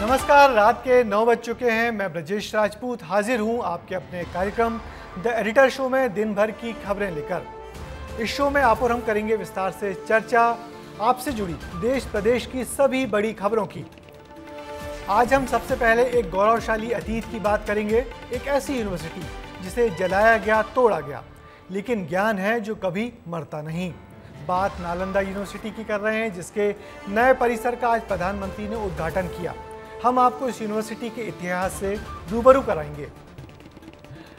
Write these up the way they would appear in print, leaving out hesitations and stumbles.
नमस्कार, रात के 9 बज चुके हैं। मैं ब्रजेश राजपूत हाजिर हूं आपके अपने कार्यक्रम द एडिटर शो में दिन भर की खबरें लेकर। इस शो में आप और हम करेंगे विस्तार से चर्चा आपसे जुड़ी देश प्रदेश की सभी बड़ी खबरों की। आज हम सबसे पहले एक गौरवशाली अतीत की बात करेंगे। एक ऐसी यूनिवर्सिटी जिसे जलाया गया, तोड़ा गया, लेकिन ज्ञान है जो कभी मरता नहीं। बात नालंदा यूनिवर्सिटी की कर रहे हैं, जिसके नए परिसर का आज प्रधानमंत्री ने उद्घाटन किया। हम आपको इस यूनिवर्सिटी के इतिहास से रूबरू कराएंगे।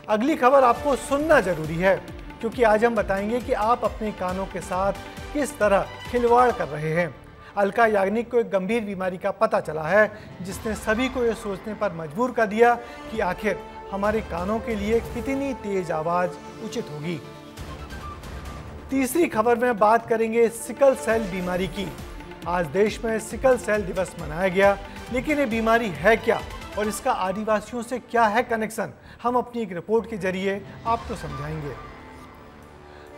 अगली खबर आपको सुनना जरूरी है, क्योंकि आज हम बताएंगे कि आप अपने कानों के साथ किस तरह खिलवाड़ कर रहे हैं। अलका याग्निक को एक गंभीर बीमारी का पता चला है, जिसने सभी को यह सोचने पर मजबूर कर दिया कि आखिर हमारे कानों के लिए कितनी तेज आवाज उचित होगी। तीसरी खबर में बात करेंगे सिकल सेल बीमारी की। आज देश में सिकल सेल दिवस मनाया गया, लेकिन ये बीमारी है क्या और इसका आदिवासियों से क्या है कनेक्शन, हम अपनी एक रिपोर्ट के जरिए आपको समझाएंगे।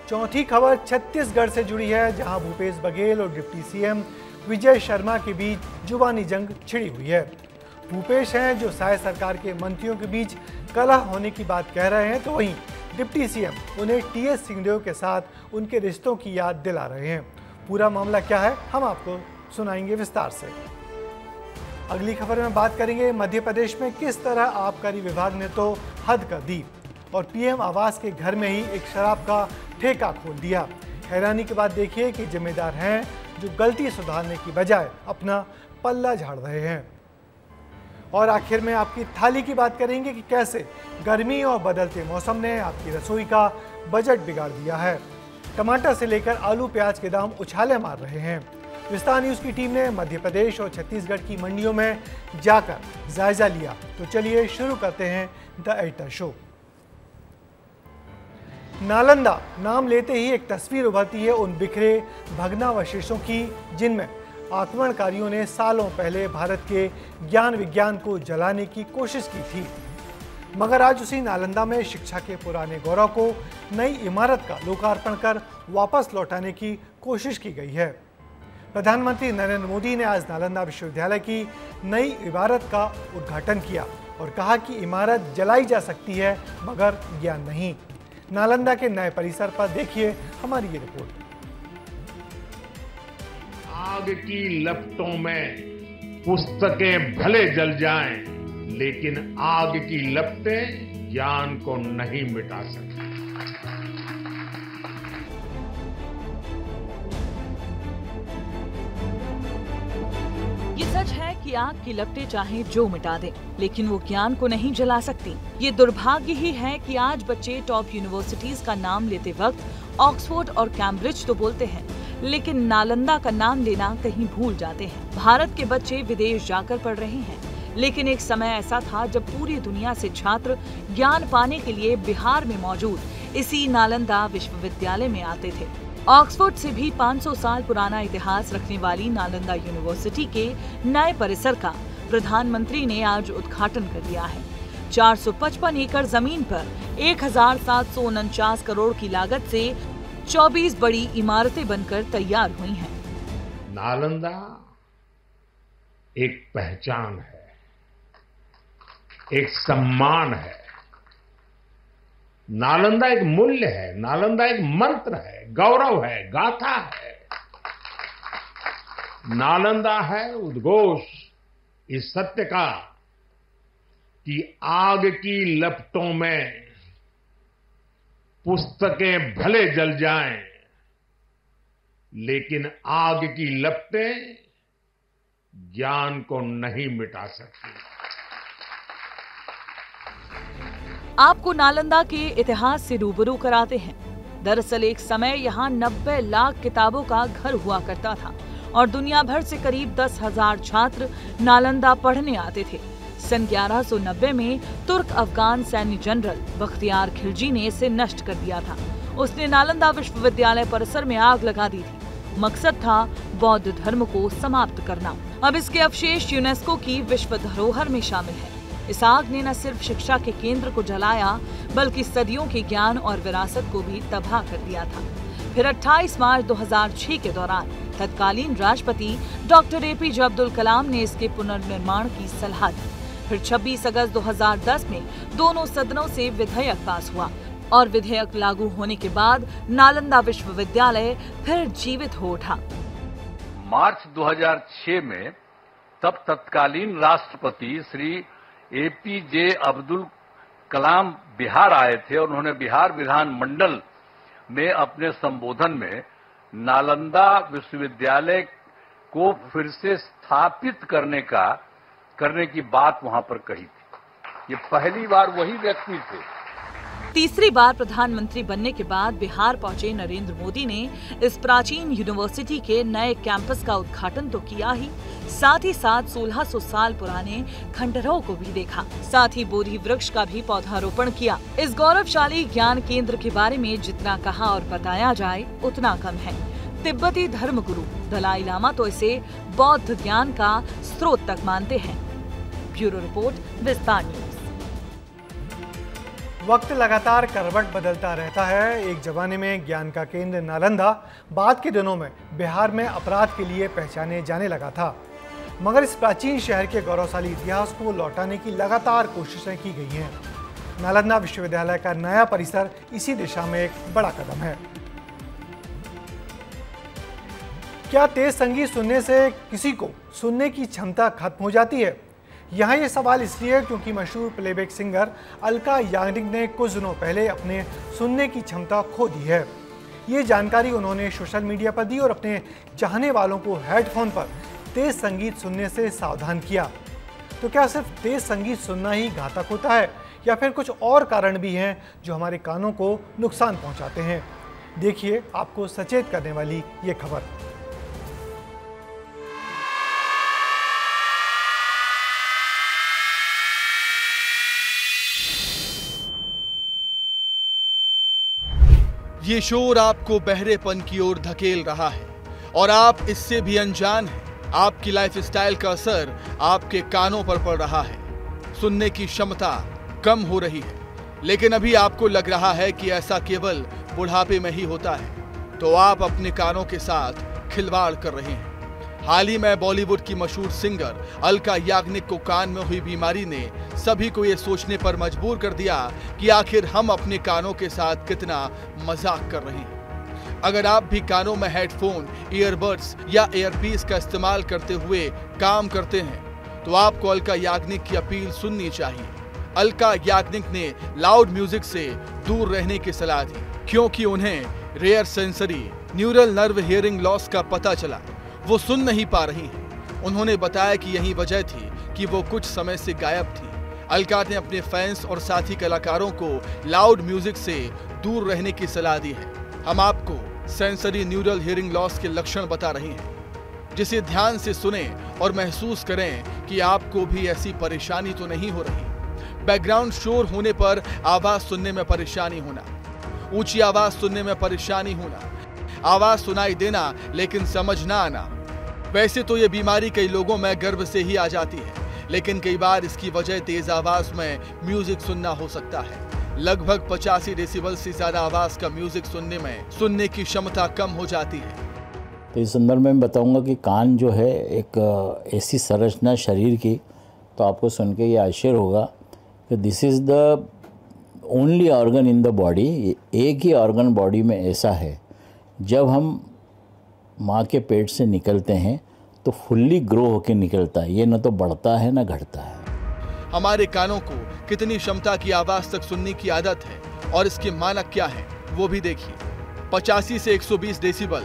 चौथी खबर छत्तीसगढ़ से जुड़ी है, जहां भूपेश बघेल और डिप्टी सीएम विजय शर्मा के बीच जुबानी जंग छिड़ी हुई है। भूपेश हैं जो साय सरकार के मंत्रियों के बीच कलह होने की बात कह रहे हैं, तो वहीं डिप्टी सीएम उन्हें टीएस सिंहदेव के साथ उनके रिश्तों की याद दिला रहे हैं। पूरा मामला क्या है, हम आपको सुनाएंगे विस्तार से। अगली खबर में बात करेंगे मध्य प्रदेश में किस तरह आबकारी विभाग ने तो हद कर दी और पीएम आवास के घर में ही एक शराब का ठेका खोल दिया। हैरानी की बात देखिए कि जिम्मेदार हैं जो गलती सुधारने की बजाय अपना पल्ला झाड़ रहे हैं। और आखिर में आपकी थाली की बात करेंगे कि कैसे गर्मी और बदलते मौसम ने आपकी रसोई का बजट बिगाड़ दिया है। टमाटर से लेकर आलू प्याज के दाम उछाले मार रहे हैं। विस्तार न्यूज की टीम ने मध्य प्रदेश और छत्तीसगढ़ की मंडियों में जाकर जायजा लिया। तो चलिए शुरू करते हैं द एडिटर शो। नालंदा नाम लेते ही एक तस्वीर उभरती है उन बिखरे भग्नावशेषों की, जिनमें आक्रमणकारियों ने सालों पहले भारत के ज्ञान विज्ञान को जलाने की कोशिश की थी। मगर आज उसी नालंदा में शिक्षा के पुराने गौरव को नई इमारत का लोकार्पण कर वापस लौटाने की कोशिश की गई है। प्रधानमंत्री नरेंद्र मोदी ने आज नालंदा विश्वविद्यालय की नई इमारत का उद्घाटन किया और कहा कि इमारत जलाई जा सकती है, मगर ज्ञान नहीं। नालंदा के नए परिसर पर देखिए हमारी ये रिपोर्ट। आग की लपटों में पुस्तकें भले जल जाएं, लेकिन आग की लपटें ज्ञान को नहीं मिटा सकती। ये सच है कि आग की लपटें चाहे जो मिटा दें, लेकिन वो ज्ञान को नहीं जला सकती। ये दुर्भाग्य ही है कि आज बच्चे टॉप यूनिवर्सिटीज का नाम लेते वक्त ऑक्सफोर्ड और कैम्ब्रिज तो बोलते हैं, लेकिन नालंदा का नाम लेना कहीं भूल जाते हैं। भारत के बच्चे विदेश जाकर पढ़ रहे हैं, लेकिन एक समय ऐसा था जब पूरी दुनिया से छात्र ज्ञान पाने के लिए बिहार में मौजूद इसी नालंदा विश्वविद्यालय में आते थे। ऑक्सफोर्ड से भी 500 साल पुराना इतिहास रखने वाली नालंदा यूनिवर्सिटी के नए परिसर का प्रधानमंत्री ने आज उद्घाटन कर दिया है। 455 एकड़ जमीन पर 1749 करोड़ की लागत से 24 बड़ी इमारतें बनकर तैयार हुई हैं। नालंदा एक पहचान है, एक सम्मान है। नालंदा एक मूल्य है, नालंदा एक मंत्र है, गौरव है, गाथा है। नालंदा है उद्घोष इस सत्य का कि आग की लपटों में पुस्तकें भले जल जाएं, लेकिन आग की लपटें ज्ञान को नहीं मिटा सकती। आपको नालंदा के इतिहास से रूबरू कराते हैं। दरअसल एक समय यहाँ 90 लाख किताबों का घर हुआ करता था और दुनिया भर से करीब 10,000 छात्र नालंदा पढ़ने आते थे। सन 1190 में तुर्क अफगान सैन्य जनरल बख्तियार खिलजी ने इसे नष्ट कर दिया था। उसने नालंदा विश्वविद्यालय परिसर में आग लगा दी थी। मकसद था बौद्ध धर्म को समाप्त करना। अब इसके अवशेष यूनेस्को की विश्व धरोहर में शामिल है। इस आग ने न सिर्फ शिक्षा के केंद्र को जलाया, बल्कि सदियों के ज्ञान और विरासत को भी तबाह कर दिया था। फिर 28 मार्च 2006 के दौरान तत्कालीन राष्ट्रपति डॉक्टर APJ अब्दुल कलाम ने इसके पुनर्निर्माण की सलाह दी। फिर 26 अगस्त 2010 में दोनों सदनों से विधेयक पास हुआ और विधेयक लागू होने के बाद नालंदा विश्वविद्यालय फिर जीवित हो उठा। मार्च 2006 में तब तत्कालीन राष्ट्रपति श्री APJ अब्दुल कलाम बिहार आए थे और उन्होंने बिहार विधानमंडल में अपने संबोधन में नालंदा विश्वविद्यालय को फिर से स्थापित करने की बात वहां पर कही थी। ये पहली बार वही व्यक्ति थे। तीसरी बार प्रधानमंत्री बनने के बाद बिहार पहुंचे नरेंद्र मोदी ने इस प्राचीन यूनिवर्सिटी के नए कैंपस का उद्घाटन तो किया ही, साथ 1600 साल पुराने खंडहरों को भी देखा। साथ ही बोधि वृक्ष का भी पौधारोपण किया। इस गौरवशाली ज्ञान केंद्र के बारे में जितना कहा और बताया जाए उतना कम है। तिब्बती धर्मगुरु दलाई लामा तो इसे बौद्ध ज्ञान का स्रोत तक मानते हैं। ब्यूरो रिपोर्ट, विस्तार न्यूज। वक्त लगातार करवट बदलता रहता है। एक जमाने में ज्ञान का केंद्र नालंदा बाद के दिनों में बिहार में अपराध के लिए पहचाने जाने लगा था, मगर इस प्राचीन शहर के गौरवशाली इतिहास को लौटाने की लगातार कोशिशें की गई हैं। नालंदा विश्वविद्यालय का नया परिसर इसी दिशा में एक बड़ा कदम है। क्या तेज संगीत सुनने से किसी को सुनने की क्षमता खत्म हो जाती है? यहाँ ये सवाल इसलिए है क्योंकि मशहूर प्लेबैक सिंगर अलका याग्निक ने कुछ दिनों पहले अपने सुनने की क्षमता खो दी है। ये जानकारी उन्होंने सोशल मीडिया पर दी और अपने चाहने वालों को हेडफोन पर तेज संगीत सुनने से सावधान किया। तो क्या सिर्फ तेज संगीत सुनना ही घातक होता है या फिर कुछ और कारण भी हैं जो हमारे कानों को नुकसान पहुंचाते हैं? देखिए आपको सचेत करने वाली ये खबर। ये शोर आपको बहरेपन की ओर धकेल रहा है और आप इससे भी अनजान हैं। आपकी लाइफस्टाइल का असर आपके कानों पर पड़ रहा है। सुनने की क्षमता कम हो रही है, लेकिन अभी आपको लग रहा है कि ऐसा केवल बुढ़ापे में ही होता है, तो आप अपने कानों के साथ खिलवाड़ कर रहे हैं। हाल ही में बॉलीवुड की मशहूर सिंगर अलका याग्निक को कान में हुई बीमारी ने सभी को ये सोचने पर मजबूर कर दिया कि आखिर हम अपने कानों के साथ कितना मजाक कर रहे हैं। अगर आप भी कानों में हेडफोन, ईयरबड्स या एयरपीस का इस्तेमाल करते हुए काम करते हैं, तो आपको अलका याग्निक की अपील सुननी चाहिए। अलका याग्निक ने लाउड म्यूजिक से दूर रहने की सलाह दी क्योंकि उन्हें rare sensory neural nerve hearing loss का पता चला। वो सुन नहीं पा रही हैं। उन्होंने बताया कि यही वजह थी कि वो कुछ समय से गायब थी। अलका ने अपने फैंस और साथी कलाकारों को लाउड म्यूजिक से दूर रहने की सलाह दी है। हम आपको सेंसरी न्यूरल हियरिंग लॉस के लक्षण बता रहे हैं, जिसे ध्यान से सुने और महसूस करें कि आपको भी ऐसी परेशानी तो नहीं हो रही। बैकग्राउंड शोर होने पर आवाज सुनने में परेशानी होना, ऊंची आवाज सुनने में परेशानी होना, आवाज सुनाई देना लेकिन समझ ना आना। वैसे तो ये बीमारी कई लोगों में गर्भ से ही आ जाती है, लेकिन कई बार इसकी वजह तेज आवाज में म्यूजिक सुनना हो सकता है। लगभग 85 डेसिबल से ज्यादा आवाज का म्यूजिक सुनने में सुनने की क्षमता कम हो जाती है। तो इस संदर्भ में मैं बताऊंगा कि कान जो है एक ऐसी संरचना शरीर की, तो आपको सुन के ये आश्चर्य होगा कि this is the only organ in the body. एक ही ऑर्गन बॉडी में ऐसा है, जब हम माँ के पेट से निकलते हैं तो फुल्ली ग्रो होकर निकलता है। ये न तो बढ़ता है न घटता है। हमारे कानों को कितनी क्षमता की आवाज तक सुनने की आदत है और इसके मानक क्या है वो भी देखिए। 85 से 120 डेसिबल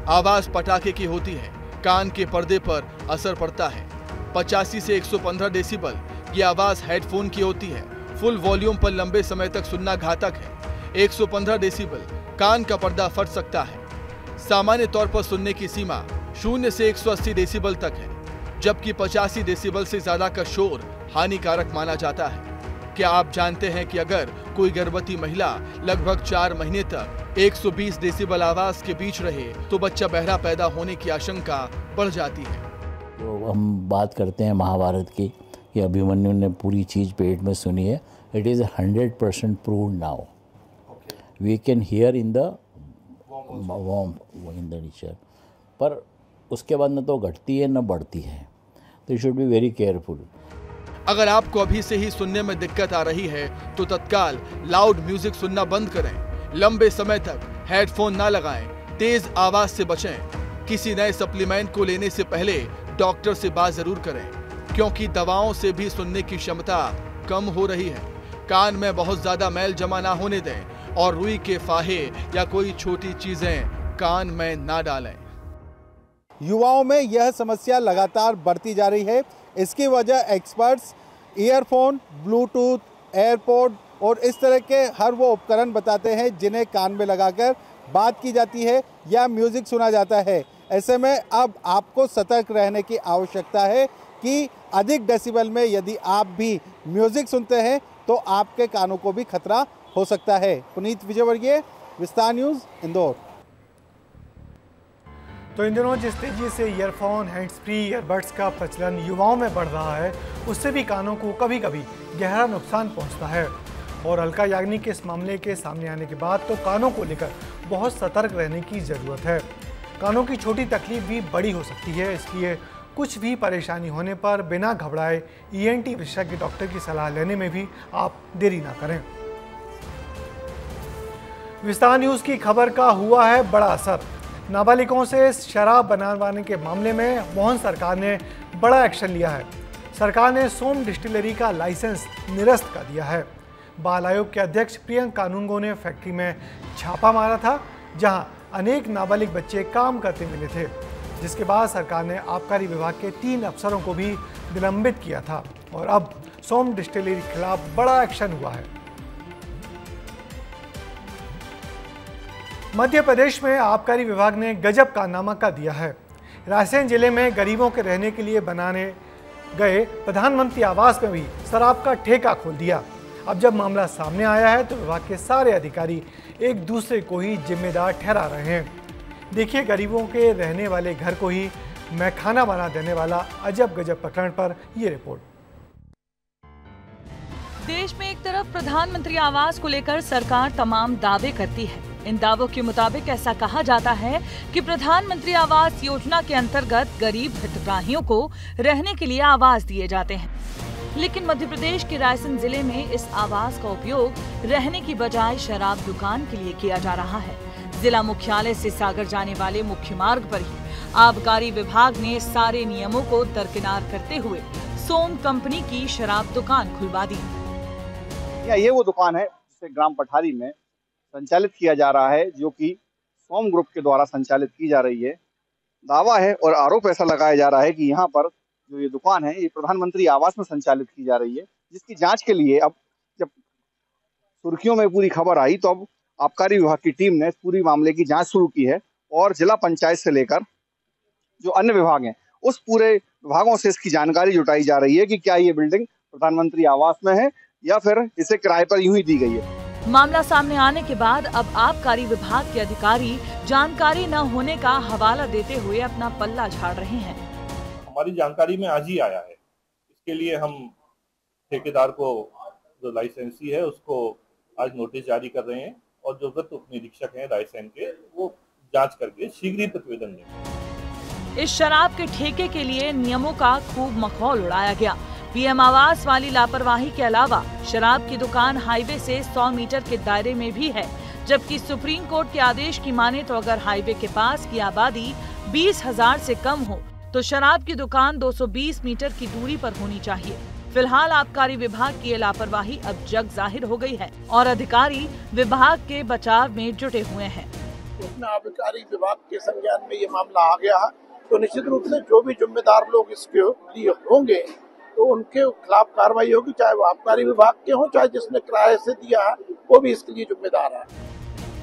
आवाज पटाखे की होती है, कान के पर्दे पर असर पड़ता है। 85 से 115 डेसिबल ये आवाज हेडफोन की होती है, फुल वॉल्यूम पर लंबे समय तक सुनना घातक है। 115 डेसिबल कान का पर्दा फट सकता है। सामान्य तौर पर सुनने की सीमा 0 से 180 डेसिबल तक है, जबकि 85 डेसिबल से ज्यादा का शोर हानिकारक माना जाता है। क्या आप जानते हैं कि अगर कोई गर्भवती महिला लगभग 4 महीने तक 120 डेसिबल आवाज के बीच रहे तो बच्चा बहरा पैदा होने की आशंका बढ़ जाती है। तो हम बात करते हैं महाभारत की कि अभिमन्यु ने पूरी चीज़ पेट में सुनी है। It is 100% proved now. We can hear in the warm in the nature. पर उसके बाद न तो घटती है न बढ़ती है, तो you should be very careful. अगर आपको अभी से ही सुनने में दिक्कत आ रही है तो तत्काल लाउड म्यूजिक सुनना बंद करें, लंबे समय तक हेडफोन ना लगाएं, तेज आवाज से बचें। किसी नए सप्लीमेंट को लेने से पहले डॉक्टर से बात जरूर करें, क्योंकि दवाओं से भी सुनने की क्षमता कम हो रही है। कान में बहुत ज्यादा मैल जमा ना होने दें और रुई के फाहे या कोई छोटी चीजें कान में ना डालें। युवाओं में यह समस्या लगातार बढ़ती जा रही है। इसकी वजह एक्सपर्ट्स ईयरफोन, ब्लूटूथ, एयरपॉड और इस तरह के हर वो उपकरण बताते हैं जिन्हें कान में लगाकर बात की जाती है या म्यूज़िक सुना जाता है। ऐसे में अब आपको सतर्क रहने की आवश्यकता है कि अधिक डेसिबल में यदि आप भी म्यूज़िक सुनते हैं तो आपके कानों को भी खतरा हो सकता है। पुनीत विजयवर्गीय, विस्तार न्यूज़, इंदौर। तो इन दिनों जिस तेजी से ईयरफोन, हैंड्स फ्री, ईयरबड्स का प्रचलन युवाओं में बढ़ रहा है, उससे भी कानों को कभी कभी गहरा नुकसान पहुंचता है। और अलका याग्निक के इस मामले के सामने आने के बाद तो कानों को लेकर बहुत सतर्क रहने की ज़रूरत है। कानों की छोटी तकलीफ भी बड़ी हो सकती है, इसलिए कुछ भी परेशानी होने पर बिना घबराए ENT विशेषज्ञ डॉक्टर की सलाह लेने में भी आप देरी ना करें। विस्तार न्यूज़ की खबर का हुआ है बड़ा असर। नाबालिगों से शराब बनवाने के मामले में मोहन सरकार ने बड़ा एक्शन लिया है। सरकार ने सोम डिस्टिलरी का लाइसेंस निरस्त कर दिया है। बाल आयोग के अध्यक्ष प्रियंक कानूनगो ने फैक्ट्री में छापा मारा था, जहां अनेक नाबालिग बच्चे काम करते मिले थे, जिसके बाद सरकार ने आबकारी विभाग के 3 अफसरों को भी निलंबित किया था और अब सोम डिस्टिलरी के खिलाफ बड़ा एक्शन हुआ है। मध्य प्रदेश में आबकारी विभाग ने गजब कारनामा कर दिया है। रायसेन जिले में गरीबों के रहने के लिए बनाने गए प्रधानमंत्री आवास में भी शराब का ठेका खोल दिया। अब जब मामला सामने आया है तो विभाग के सारे अधिकारी एक दूसरे को ही जिम्मेदार ठहरा रहे हैं। देखिए गरीबों के रहने वाले घर को ही मैखाना बना देने वाला अजब गजब प्रकरण पर यह रिपोर्ट। देश में एक तरफ प्रधानमंत्री आवास को लेकर सरकार तमाम दावे करती है। इन दावों के मुताबिक ऐसा कहा जाता है कि प्रधानमंत्री आवास योजना के अंतर्गत गरीब हितग्राहियों को रहने के लिए आवास दिए जाते हैं, लेकिन मध्य प्रदेश के रायसेन जिले में इस आवास का उपयोग रहने की बजाय शराब दुकान के लिए किया जा रहा है। जिला मुख्यालय से सागर जाने वाले मुख्य मार्ग पर ही आबकारी विभाग ने सारे नियमों को दरकिनार करते हुए सोम कंपनी की शराब दुकान खुलवा दी। ये वो दुकान है जिसे ग्राम पठारी में संचालित किया जा रहा है, जो कि सोम ग्रुप के द्वारा संचालित की जा रही है। दावा है और आरोप ऐसा लगाया जा रहा है कि यहाँ पर जो ये दुकान है ये प्रधानमंत्री आवास में संचालित की जा रही है, जिसकी जांच के लिए अब जब सुर्खियों में पूरी खबर आई तो अब आबकारी विभाग की टीम ने पूरी मामले की जांच शुरू की है और जिला पंचायत से लेकर जो अन्य विभाग हैं उस पूरे विभागों से इसकी जानकारी जुटाई जा रही है कि क्या ये बिल्डिंग प्रधानमंत्री आवास में है या फिर इसे किराए पर यूं ही दी गई है। मामला सामने आने के बाद अब आबकारी विभाग के अधिकारी जानकारी न होने का हवाला देते हुए अपना पल्ला झाड़ रहे हैं। हमारी जानकारी में आज ही आया है, इसके लिए हम ठेकेदार को जो लाइसेंसी है उसको आज नोटिस जारी कर रहे हैं और जो उप निरीक्षक हैं रायसेन के वो जांच करके शीघ्र ही प्रतिवेदन देंगे। इस शराब के ठेके के लिए नियमों का खूब मखौल उड़ाया गया। पीएम आवास वाली लापरवाही के अलावा शराब की दुकान हाईवे से 100 मीटर के दायरे में भी है, जबकि सुप्रीम कोर्ट के आदेश की माने तो अगर हाईवे के पास की आबादी 20,000 से कम हो तो शराब की दुकान 220 मीटर की दूरी पर होनी चाहिए। फिलहाल आबकारी विभाग की ये लापरवाही अब जग जाहिर हो गई है और अधिकारी विभाग के बचाव में जुटे हुए हैं। आबकारी विभाग के संज्ञान में ये मामला आ गया तो निश्चित रूप से जो भी जिम्मेदार लोग इसके लिए होंगे तो उनके खिलाफ कार्रवाई होगी, चाहे वो आबकारी विभाग के हों चाहे जिसने किराए से दिया है वो भी इसके लिए जिम्मेदार है।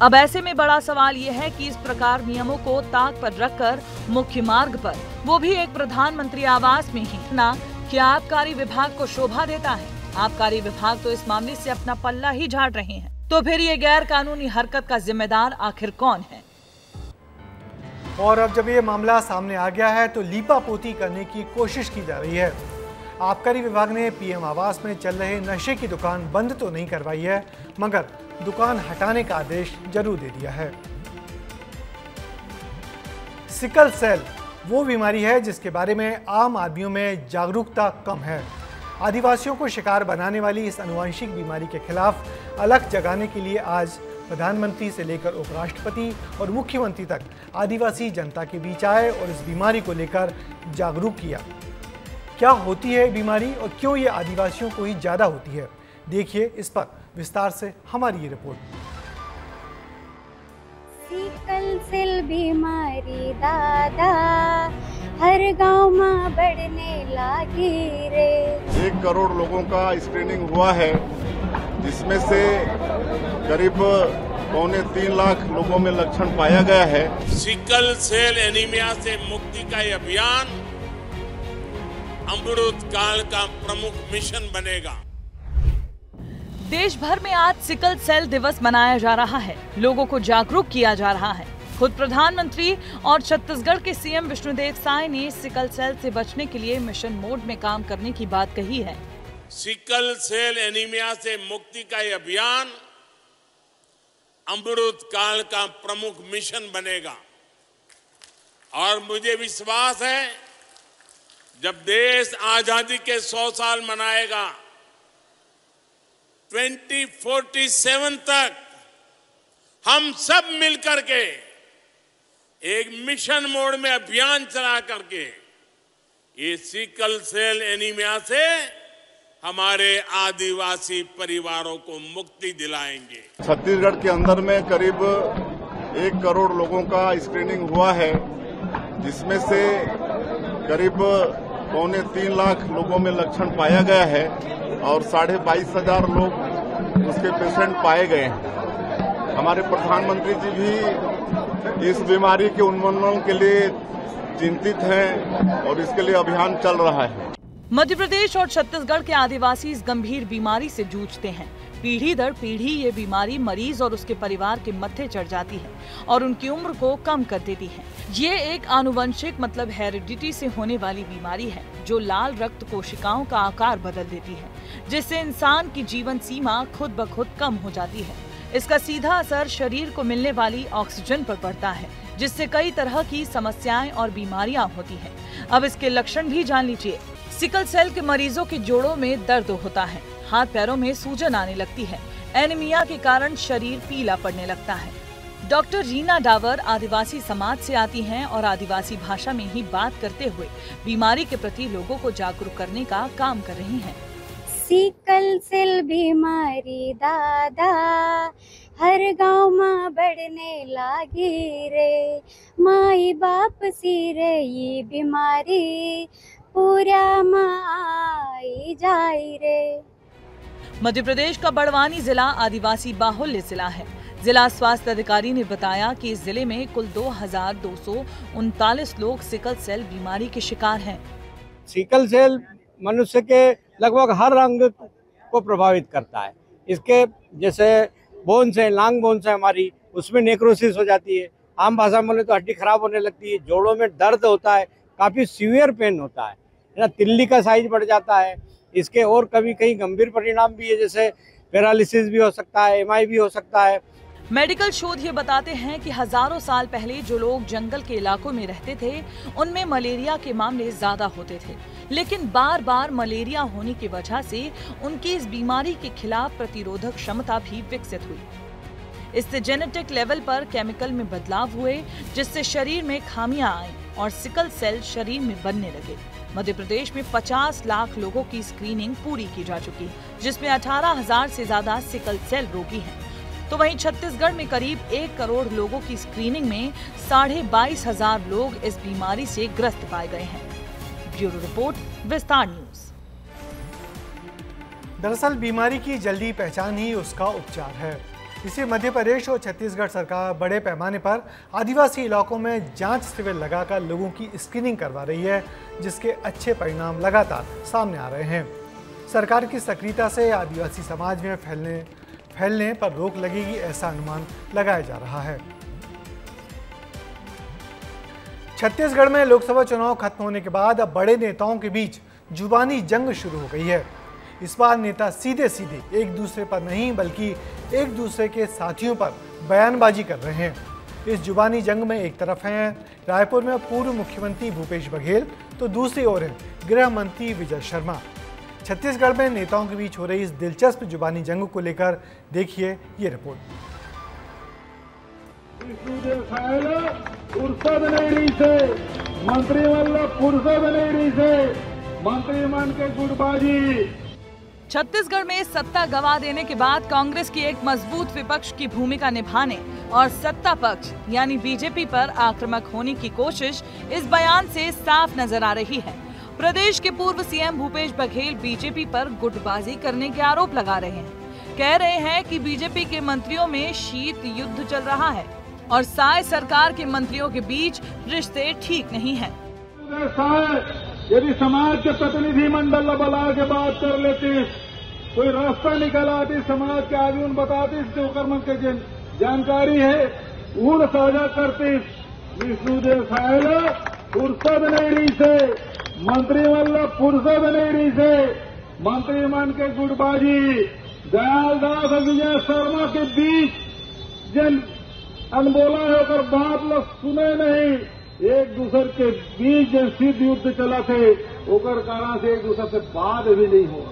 अब ऐसे में बड़ा सवाल ये है कि इस प्रकार नियमों को ताक पर रखकर मुख्य मार्ग पर वो भी एक प्रधानमंत्री आवास में ही ना क्या आबकारी विभाग को शोभा देता है। आबकारी विभाग तो इस मामले से अपना पल्ला ही झाड़ रहे हैं, तो फिर ये गैर कानूनी हरकत का जिम्मेदार आखिर कौन है? और अब जब ये मामला सामने आ गया है तो लीपापोती करने की कोशिश की जा रही है। आबकारी विभाग ने पीएम आवास में चल रहे नशे की दुकान बंद तो नहीं करवाई है, मगर दुकान हटाने का आदेश जरूर दे दिया है। सिकल सेल वो बीमारी है जिसके बारे में आम आदमियों में जागरूकता कम है। आदिवासियों को शिकार बनाने वाली इस आनुवंशिक बीमारी के खिलाफ अलग जगाने के लिए आज प्रधानमंत्री से लेकर उपराष्ट्रपति और मुख्यमंत्री तक आदिवासी जनता के बीच आए और इस बीमारी को लेकर जागरूक किया। क्या होती है बीमारी और क्यों ये आदिवासियों को ही ज़्यादा होती है, देखिए इस पर विस्तार से हमारी ये रिपोर्ट। सिकल सेल बीमारी दादा हर गांव में बढ़ने लगी रे। 1 करोड़ लोगों का स्क्रीनिंग हुआ है, जिसमें से करीब 2.25 लाख लोगों में लक्षण पाया गया है। सिकल सेल एनीमिया से मुक्ति का ये अभियान अमृत काल का प्रमुख मिशन बनेगा। देश भर में आज सिकल सेल दिवस मनाया जा रहा है, लोगों को जागरूक किया जा रहा है। खुद प्रधानमंत्री और छत्तीसगढ़ के सीएम विष्णुदेव साय ने सिकल सेल से बचने के लिए मिशन मोड में काम करने की बात कही है। सिकल सेल एनीमिया से मुक्ति का ये अभियान अमृत काल का प्रमुख मिशन बनेगा और मुझे विश्वास है जब देश आजादी के 100 साल मनाएगा 2047 तक हम सब मिलकर के एक मिशन मोड में अभियान चला करके ये सिकल सेल एनीमिया से हमारे आदिवासी परिवारों को मुक्ति दिलाएंगे। छत्तीसगढ़ के अंदर में करीब 1 करोड़ लोगों का स्क्रीनिंग हुआ है, जिसमें से करीब 2.25 लाख लोगों में लक्षण पाया गया है और 22,500 लोग उसके पेशेंट पाए गए हैं। हमारे प्रधानमंत्री जी भी इस बीमारी के उन्मूलन के लिए चिंतित हैं और इसके लिए अभियान चल रहा है। मध्य प्रदेश और छत्तीसगढ़ के आदिवासी इस गंभीर बीमारी से जूझते हैं। पीढ़ी दर पीढ़ी ये बीमारी मरीज और उसके परिवार के मत्थे चढ़ जाती है और उनकी उम्र को कम कर देती है। ये एक आनुवंशिक मतलब हेरिडिटी से होने वाली बीमारी है जो लाल रक्त कोशिकाओं का आकार बदल देती है, जिससे इंसान की जीवन सीमा खुद ब खुद कम हो जाती है। इसका सीधा असर शरीर को मिलने वाली ऑक्सीजन पर पड़ता है, जिससे कई तरह की समस्याएं और बीमारियां होती हैं। अब इसके लक्षण भी जान लीजिए। सिकल सेल के मरीजों के जोड़ों में दर्द होता है, हाथ पैरों में सूजन आने लगती है, एनीमिया के कारण शरीर पीला पड़ने लगता है। डॉक्टर रीना डावर आदिवासी समाज से आती हैं और आदिवासी भाषा में ही बात करते हुए बीमारी के प्रति लोगों को जागरूक करने का काम कर रही हैं। सिकल सेल बीमारी दादा हर गांव में बढ़ने लगी रे। माई बाप सी रे ये बीमारी पूरा में आई जाई रे। मध्य प्रदेश का बड़वानी जिला आदिवासी बाहुल्य जिला है। जिला स्वास्थ्य अधिकारी ने बताया कि इस जिले में कुल 2239 लोग सिकल सेल बीमारी के शिकार हैं। सिकल सेल मनुष्य के लगभग हर अंग को प्रभावित करता है। इसके जैसे बोन से लांग बोन से हमारी उसमें नेक्रोसिस हो जाती है, आम भाषा में बोले तो हड्डी खराब होने लगती है, जोड़ों में दर्द होता है, काफ़ी सीवियर पेन होता है ना, तिल्ली का साइज बढ़ जाता है। इसके और कभी कहीं गंभीर परिणाम भी है, जैसे पैरालिसिस भी हो सकता है, एमआई भी हो सकता है। मेडिकल शोध ये बताते हैं कि हजारों साल पहले जो लोग जंगल के इलाकों में रहते थे उनमें मलेरिया के मामले ज्यादा होते थे, लेकिन बार बार मलेरिया होने की वजह से उनकी इस बीमारी के खिलाफ प्रतिरोधक क्षमता भी विकसित हुई। इससे जेनेटिक लेवल पर केमिकल में बदलाव हुए, जिससे शरीर में खामियां आई और सिकल सेल शरीर में बनने लगे। मध्य प्रदेश में 50 लाख लोगों की स्क्रीनिंग पूरी की जा चुकी है, जिसमें 18,000 से ज्यादा सिकल सेल रोगी हैं। तो वहीं छत्तीसगढ़ में करीब 1 करोड़ लोगों की स्क्रीनिंग में 22,500 लोग इस बीमारी से ग्रस्त पाए गए हैं। ब्यूरो रिपोर्ट, विस्तार न्यूज। दरअसल बीमारी की जल्दी पहचान ही उसका उपचार है। इसी मध्य प्रदेश और छत्तीसगढ़ सरकार बड़े पैमाने पर आदिवासी इलाकों में जांच शिविर लगाकर लोगों की स्क्रीनिंग करवा रही है, जिसके अच्छे परिणाम लगातार सामने आ रहे हैं। सरकार की सक्रियता से आदिवासी समाज में फैलने पर रोक लगेगी, ऐसा अनुमान लगाया जा रहा है। छत्तीसगढ़ में लोकसभा चुनाव खत्म होने के बाद अब बड़े नेताओं के बीच जुबानी जंग शुरू हो गई है। इस बार नेता सीधे सीधे एक दूसरे पर नहीं बल्कि एक दूसरे के साथियों पर बयानबाजी कर रहे हैं। इस जुबानी जंग में एक तरफ हैं रायपुर में पूर्व मुख्यमंत्री भूपेश बघेल, तो दूसरी ओर है गृह मंत्री विजय शर्मा। छत्तीसगढ़ में नेताओं के बीच हो रही इस दिलचस्प जुबानी जंग को लेकर देखिए ये रिपोर्ट। मंत्रिमंडल के गुटबाजी। छत्तीसगढ़ में सत्ता गंवा देने के बाद कांग्रेस की एक मजबूत विपक्ष की भूमिका निभाने और सत्ता पक्ष यानी बीजेपी पर आक्रामक होने की कोशिश इस बयान से साफ नजर आ रही है। प्रदेश के पूर्व सीएम भूपेश बघेल बीजेपी पर गुटबाजी करने के आरोप लगा रहे हैं। कह रहे हैं कि बीजेपी के मंत्रियों में शीत युद्ध चल रहा है और साय सरकार के मंत्रियों के बीच रिश्ते ठीक नहीं हैं। यदि समाज के प्रतिनिधि मंडल बुला के बात कर लेती, कोई रास्ता निकल आती, समाज के आदमी उन बताती जो कर्म के जानकारी है वो साझा करती। विष्णुदेव सायल फुर्सत नहीं रही से, मंत्रिमंडल फुर्सत नहीं रही से, मंत्रिमंडल के गुटबाजी दयाल दास और विजय शर्मा के बीच जिन अनबोला होकर बात लोग सुने नहीं, एक दूसरे के बीच जो सिद्ध युद्ध चला थे ओकर कारण से एक दूसरे से बात भी नहीं हुआ,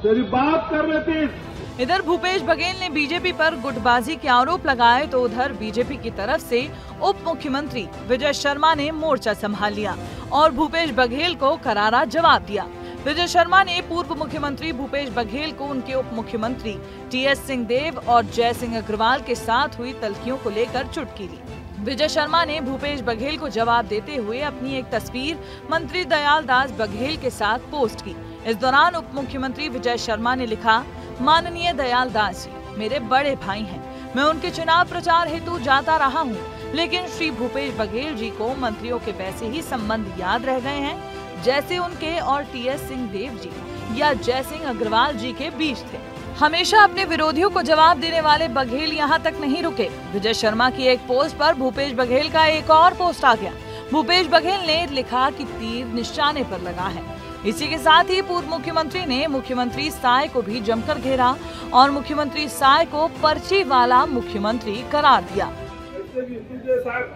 तेरी बात कर लेती। इधर भूपेश बघेल ने बीजेपी पर गुटबाजी के आरोप लगाए तो उधर बीजेपी की तरफ से उप मुख्यमंत्री विजय शर्मा ने मोर्चा संभाल लिया और भूपेश बघेल को करारा जवाब दिया। विजय शर्मा ने पूर्व मुख्यमंत्री भूपेश बघेल को उनके उप मुख्यमंत्री टीएस सिंहदेव और जयसिंह अग्रवाल के साथ हुई तल्खियों को लेकर चुटकी ली। विजय शर्मा ने भूपेश बघेल को जवाब देते हुए अपनी एक तस्वीर मंत्री दयाल दास बघेल के साथ पोस्ट की। इस दौरान उप मुख्यमंत्री विजय शर्मा ने लिखा, माननीय दयाल दास जी मेरे बड़े भाई हैं, मैं उनके चुनाव प्रचार हेतु जाता रहा हूं, लेकिन श्री भूपेश बघेल जी को मंत्रियों के वैसे ही संबंध याद रह गए हैं जैसे उनके और टीएस सिंहदेव जी या जयसिंह अग्रवाल जी के बीच थे। हमेशा अपने विरोधियों को जवाब देने वाले बघेल यहाँ तक नहीं रुके। विजय शर्मा की एक पोस्ट पर भूपेश बघेल का एक और पोस्ट आ गया। भूपेश बघेल ने लिखा कि तीर निशाने पर लगा है। इसी के साथ ही पूर्व मुख्यमंत्री ने मुख्यमंत्री साय को भी जमकर घेरा और मुख्यमंत्री साय को पर्ची वाला मुख्यमंत्री करार दिया।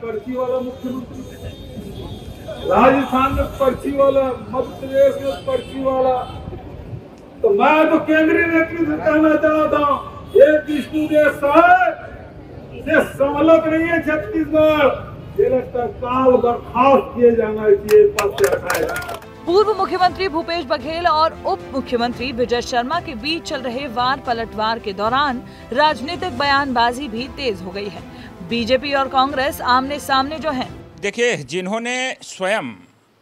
पर्ची वाला मुख्यमंत्री, राजस्थान में पर्ची वाला, मध्य प्रदेश में पर्ची वाला, तो मैं तो केंद्रीय नेतृत्व से कहना चाहता हूँ, ये विष्णुदेव साय से सहमत नहीं है छत्तीसगढ़, ये लगता काल बर्खास्त किए जाना चाहिए, पद से हटाया। पूर्व मुख्यमंत्री भूपेश बघेल और उप मुख्यमंत्री विजय शर्मा के बीच चल रहे वार पलटवार के दौरान राजनीतिक बयानबाजी भी तेज हो गई है। बीजेपी और कांग्रेस आमने सामने जो हैं। देखिए, जिन्होंने स्वयं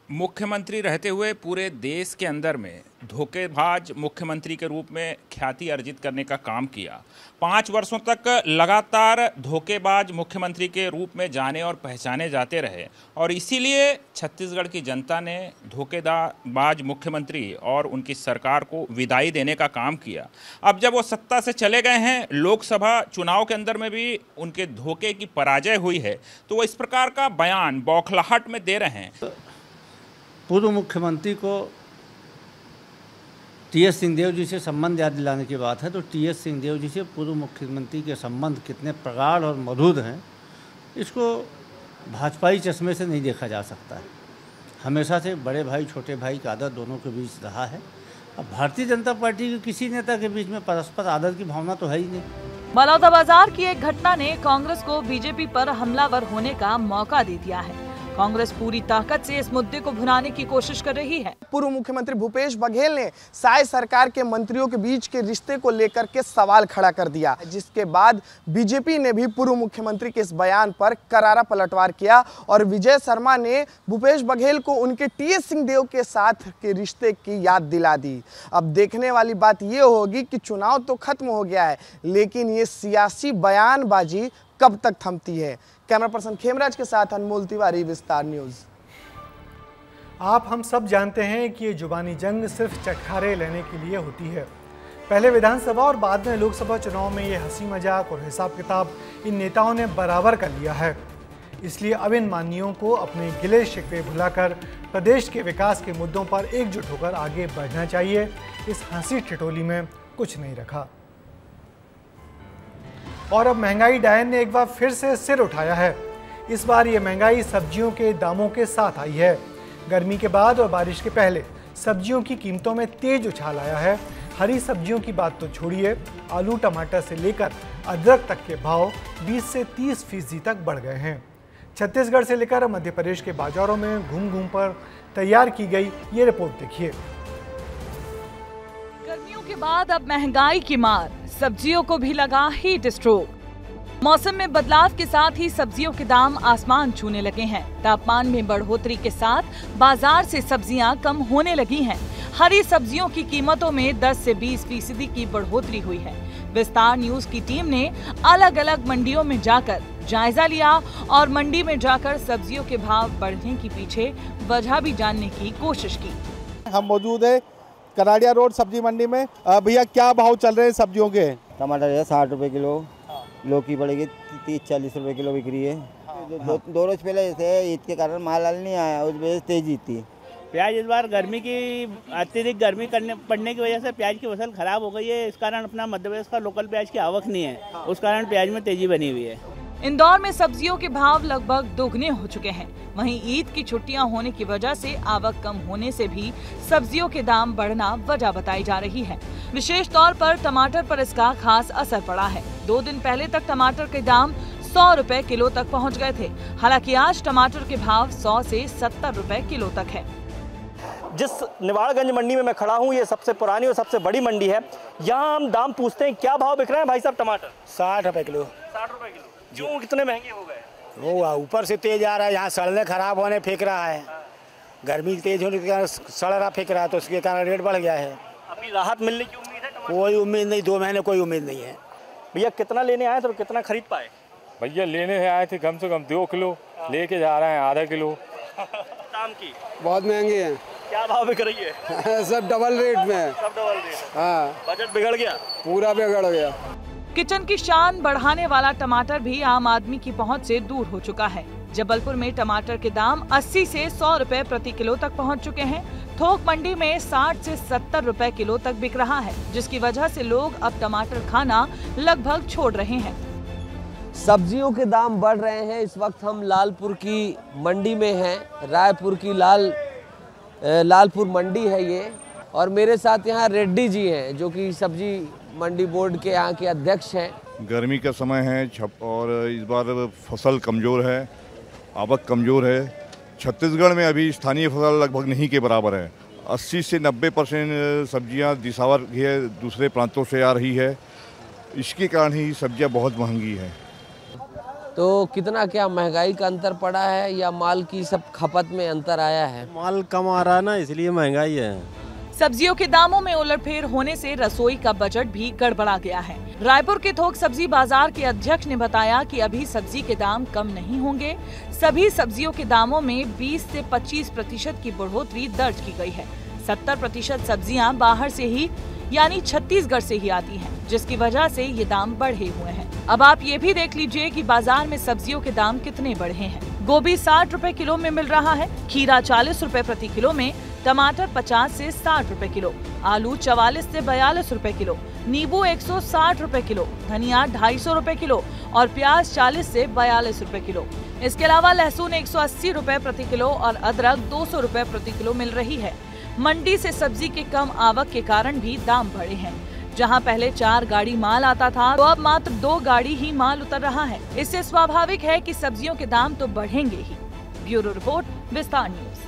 मुख्यमंत्री रहते हुए पूरे देश के अंदर में धोखेबाज मुख्यमंत्री के रूप में ख्याति अर्जित करने का काम किया, 5 वर्षों तक लगातार धोखेबाज मुख्यमंत्री के रूप में जाने और पहचाने जाते रहे और इसीलिए छत्तीसगढ़ की जनता ने धोखेबाज मुख्यमंत्री और उनकी सरकार को विदाई देने का काम किया। अब जब वो सत्ता से चले गए हैं, लोकसभा चुनाव के अंदर में भी उनके धोखे की पराजय हुई है, तो वो इस प्रकार का बयान बौखलाहट में दे रहे हैं। पूर्व मुख्यमंत्री को टीएस सिंहदेव जी से संबंध याद दिलाने की बात है, तो टीएस सिंहदेव जी से पूर्व मुख्यमंत्री के संबंध कितने प्रगाढ़ और मधुर हैं, इसको भाजपाई चश्मे से नहीं देखा जा सकता है। हमेशा से बड़े भाई छोटे भाई का आदर दोनों के बीच रहा है। अब भारतीय जनता पार्टी के किसी नेता के बीच में परस्पर आदर की भावना तो है ही नहीं। बलौदाबाजार की एक घटना ने कांग्रेस को बीजेपी पर हमलावर होने का मौका दे दिया है। कांग्रेस पूरी ताकत से इस मुद्दे को भुनाने की कोशिश कर रही है। पूर्व मुख्यमंत्री भूपेश बघेल ने साय सरकार के मंत्रियों के बीच के रिश्ते को लेकर के सवाल खड़ा कर दिया, जिसके बाद बीजेपी ने भी पूर्व मुख्यमंत्री के इस बयान पर करारा पलटवार किया और विजय शर्मा ने भूपेश बघेल को उनके टीएस सिंहदेव के साथ के रिश्ते की याद दिला दी। अब देखने वाली बात ये होगी कि चुनाव तो खत्म हो गया है, लेकिन ये सियासी बयानबाजी कब तक थमती है। कैमरा पर्सन खेमराज के साथ अनमोल तिवारी, विस्तार न्यूज। आप हम सब जानते हैं कि ये जुबानी जंग सिर्फ चटखारे लेने के लिए होती है। पहले विधानसभा और बाद में लोकसभा चुनाव में ये हंसी मजाक और हिसाब किताब इन नेताओं ने बराबर कर लिया है। इसलिए अब इन मानियों को अपने गिले शिकवे भुलाकर प्रदेश के विकास के मुद्दों पर एकजुट होकर आगे बढ़ना चाहिए। इस हंसी ठिठोली में कुछ नहीं रखा। और अब महंगाई डायन ने एक बार फिर से सिर उठाया है। इस बार ये महंगाई सब्जियों के दामों के साथ आई है। गर्मी के बाद और बारिश के पहले सब्जियों की कीमतों में तेज उछाल आया है। हरी सब्जियों की बात तो छोड़िए, आलू टमाटर से लेकर अदरक तक के भाव 20 से 30% तक बढ़ गए हैं। छत्तीसगढ़ से लेकर मध्य प्रदेश के बाजारों में घूम घूम पर तैयार की गई ये रिपोर्ट देखिए। गर्मियों के बाद अब महंगाई की मार, सब्जियों को भी लगा हीट स्ट्रोक। मौसम में बदलाव के साथ ही सब्जियों के दाम आसमान छूने लगे हैं। तापमान में बढ़ोतरी के साथ बाजार से सब्जियां कम होने लगी हैं। हरी सब्जियों की कीमतों में 10 से 20% की बढ़ोतरी हुई है। विस्तार न्यूज की टीम ने अलग अलग मंडियों में जाकर जायजा लिया और मंडी में जाकर सब्जियों के भाव बढ़ने के पीछे वजह भी जानने की कोशिश की। हम मौजूद है कराड़िया रोड सब्जी मंडी में। भैया क्या भाव चल रहे हैं सब्जियों के? टमाटर है 60 रुपए किलो, लौकी पड़ेगी 30-40 रुपए किलो बिक रही है। दो रोज पहले जैसे ईद के कारण माल नहीं आया, उस वजह से तेजी थी। प्याज इस बार गर्मी की अत्यधिक गर्मी पड़ने की वजह से प्याज की फसल खराब हो गई है। इस कारण अपना मध्य प्रदेश का लोकल प्याज की आवक नहीं है, उस कारण प्याज में तेजी बनी हुई है। इंदौर में सब्जियों के भाव लगभग दोगुने हो चुके हैं। वहीं ईद की छुट्टियां होने की वजह से आवक कम होने से भी सब्जियों के दाम बढ़ना वजह बताई जा रही है। विशेष तौर पर टमाटर पर इसका खास असर पड़ा है। 2 दिन पहले तक टमाटर के दाम 100 रुपए किलो तक पहुंच गए थे। हालांकि आज टमाटर के भाव 100 से 70 रुपए किलो तक है। जिस निवाड़गंज मंडी में मैं खड़ा हूँ, ये सबसे पुरानी और सबसे बड़ी मंडी है। यहाँ हम दाम पूछते हैं, क्या भाव बिक रहे हैं भाई साहब टमाटर? 60 रुपए किलो। 60 रुपए किलो। क्यों कितने महंगे हो गए? वो ऊपर से तेज आ रहा है, यहाँ सड़ने खराब होने फेंक रहा है। गर्मी तेज होने के कारण सड़ रहा फेंक रहा है, तो उसके कारण रेट बढ़ गया है। अभी राहत मिलने की उम्मीद है? कोई उम्मीद नहीं, 2 महीने कोई उम्मीद नहीं है। भैया कितना लेने आए थे और कितना खरीद पाए? भैया लेने से आए थे कम से कम 2 किलो, लेके जा रहे हैं आधा किलो। दाम की बहुत महंगे हैं। क्या भाव बिक रही है? सब डबल रेट में। सब डबल रेट है। हाँ, बजट बिगड़ गया, पूरा बिगड़ गया। किचन की शान बढ़ाने वाला टमाटर भी आम आदमी की पहुंच से दूर हो चुका है। जबलपुर में टमाटर के दाम 80 से 100 रुपए प्रति किलो तक पहुंच चुके हैं। थोक मंडी में 60 से 70 रुपए किलो तक बिक रहा है, जिसकी वजह से लोग अब टमाटर खाना लगभग छोड़ रहे हैं। सब्जियों के दाम बढ़ रहे हैं। इस वक्त हम लालपुर की मंडी में हैं। रायपुर की लालपुर मंडी है ये, और मेरे साथ यहाँ रेड्डी जी हैं जो कि सब्जी मंडी बोर्ड के यहाँ के अध्यक्ष हैं। गर्मी का समय है और इस बार फसल कमज़ोर है, आवक कमज़ोर है। छत्तीसगढ़ में अभी स्थानीय फसल लगभग नहीं के बराबर है। 80 से 90% सब्जियां दिसावर है दूसरे प्रांतों से आ रही है। इसके कारण ही सब्जियां बहुत महंगी है। तो कितना क्या महंगाई का अंतर पड़ा है या माल की सब खपत में अंतर आया है? माल कम आ रहा है ना, इसलिए महंगाई है। सब्जियों के दामों में उलटफेर होने से रसोई का बजट भी गड़बड़ा गया है। रायपुर के थोक सब्जी बाजार के अध्यक्ष ने बताया कि अभी सब्जी के दाम कम नहीं होंगे। सभी सब्जियों के दामों में 20 से 25% की बढ़ोतरी दर्ज की गई है। 70% सब्जियां बाहर से ही यानी छत्तीसगढ़ से ही आती हैं, जिसकी वजह से ये दाम बढ़े हुए हैं। अब आप ये भी देख लीजिए कि बाजार में सब्जियों के दाम कितने बढ़े हैं। गोभी 60 रुपए किलो में मिल रहा है, खीरा 40 रुपए प्रति किलो में, टमाटर 50 से 60 रुपए किलो, आलू 44 से 42 रुपए किलो, नींबू 160 रुपए किलो, धनिया 250 रुपए किलो और प्याज 40 से 42 रुपए किलो। इसके अलावा लहसुन 180 रुपए प्रति किलो और अदरक 200 रुपए प्रति किलो मिल रही है। मंडी से सब्जी के कम आवक के कारण भी दाम बढ़े हैं। जहां पहले 4 गाड़ी माल आता था, तो अब मात्र 2 गाड़ी ही माल उतर रहा है। इससे स्वाभाविक है कि सब्जियों के दाम तो बढ़ेंगे ही। ब्यूरो रिपोर्ट, विस्तार न्यूज।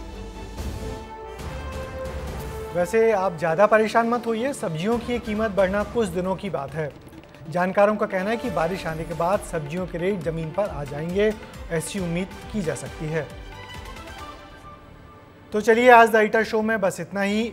वैसे आप ज़्यादा परेशान मत होइए, सब्जियों की कीमत बढ़ना कुछ दिनों की बात है। जानकारों का कहना है कि बारिश आने के बाद सब्जियों के रेट जमीन पर आ जाएंगे, ऐसी उम्मीद की जा सकती है। तो चलिए आज द ईटर शो में बस इतना ही।